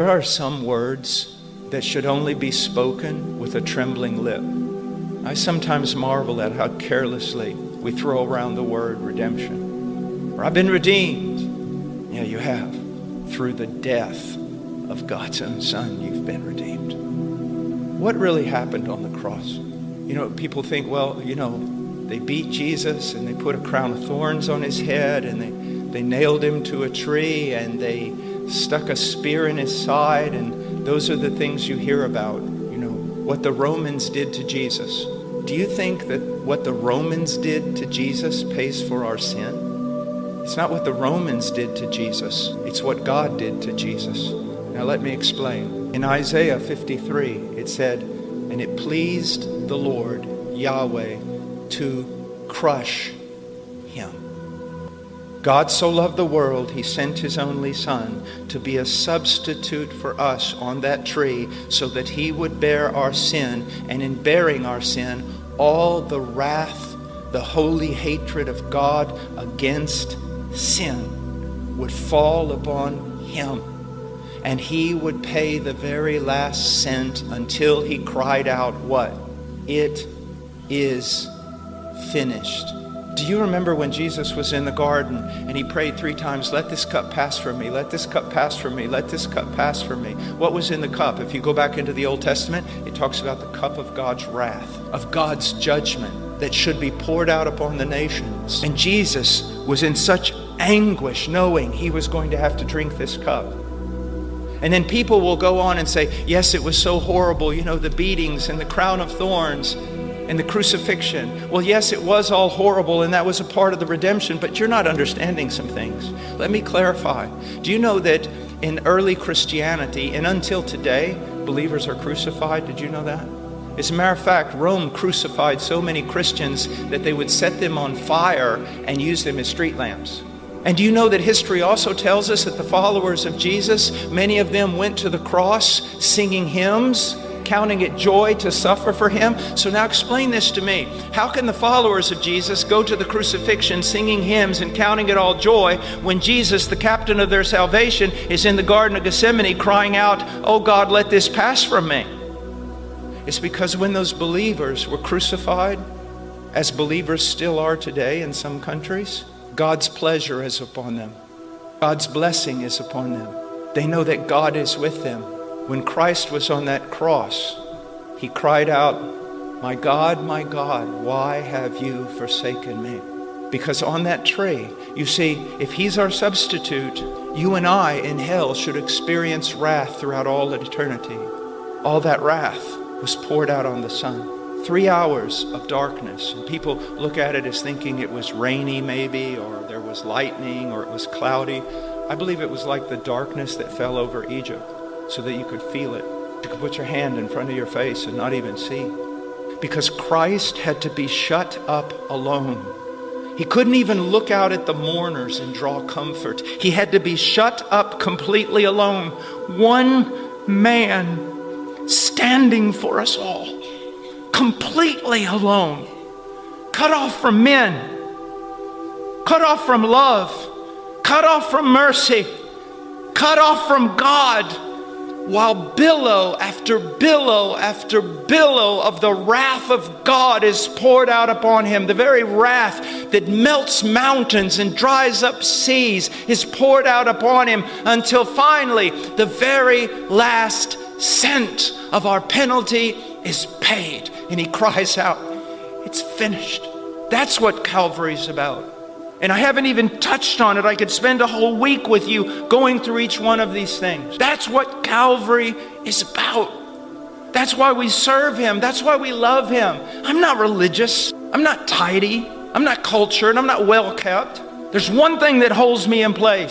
There are some words that should only be spoken with a trembling lip. I sometimes marvel at how carelessly we throw around the word redemption. Or I've been redeemed. Yeah, you have. Through the death of God's own Son, you've been redeemed. What really happened on the cross? People think, they beat Jesus and they put a crown of thorns on his head and they nailed him to a tree and they stuck a spear in his side, and those are the things you hear about, what the Romans did to Jesus. Do you think that what the Romans did to Jesus pays for our sin? It's not what the Romans did to Jesus. It's what God did to Jesus. Now let me explain. In Isaiah 53, it said, "And it pleased the Lord, Yahweh, to crush him." God so loved the world, he sent his only Son to be a substitute for us on that tree so that he would bear our sin, and in bearing our sin, all the wrath, the holy hatred of God against sin would fall upon him. And he would pay the very last cent until he cried out, what? It is finished. Do you remember when Jesus was in the garden and he prayed 3 times, "Let this cup pass from me, let this cup pass from me, let this cup pass from me"? What was in the cup? If you go back into the Old Testament, it talks about the cup of God's wrath, of God's judgment that should be poured out upon the nations. And Jesus was in such anguish knowing he was going to have to drink this cup. And then people will go on and say, yes, it was so horrible, the beatings and the crown of thorns and the crucifixion. Well, yes, it was all horrible, and that was a part of the redemption, but you're not understanding some things. Let me clarify. Do you know that in early Christianity, and until today, believers are crucified? Did you know that? As a matter of fact, Rome crucified so many Christians that they would set them on fire and use them as street lamps. And do you know that history also tells us that the followers of Jesus, many of them went to the cross singing hymns, counting it joy to suffer for him? So now explain this to me. How can the followers of Jesus go to the crucifixion singing hymns and counting it all joy when Jesus, the captain of their salvation, is in the Garden of Gethsemane crying out, "Oh God, let this pass from me"? It's because when those believers were crucified, as believers still are today in some countries, God's pleasure is upon them. God's blessing is upon them. They know that God is with them. When Christ was on that cross, he cried out, my God, why have you forsaken me?" Because on that tree, you see, if he's our substitute, you and I in hell should experience wrath throughout all eternity. All that wrath was poured out on the Son. 3 hours of darkness. And people look at it as thinking it was rainy maybe, or there was lightning, or it was cloudy. I believe it was like the darkness that fell over Egypt, so that you could feel it. You could put your hand in front of your face and not even see. Because Christ had to be shut up alone. He couldn't even look out at the mourners and draw comfort. He had to be shut up completely alone. One man standing for us all. Completely alone. Cut off from men. Cut off from love. Cut off from mercy. Cut off from God. While billow after billow after billow of the wrath of God is poured out upon him. The very wrath that melts mountains and dries up seas is poured out upon him until finally the very last cent of our penalty is paid. And he cries out, "It's finished." That's what Calvary's about. And I haven't even touched on it. I could spend a whole week with you going through each one of these things. That's what Calvary is about. That's why we serve him. That's why we love him. I'm not religious. I'm not tidy. I'm not cultured. I'm not well kept. There's one thing that holds me in place.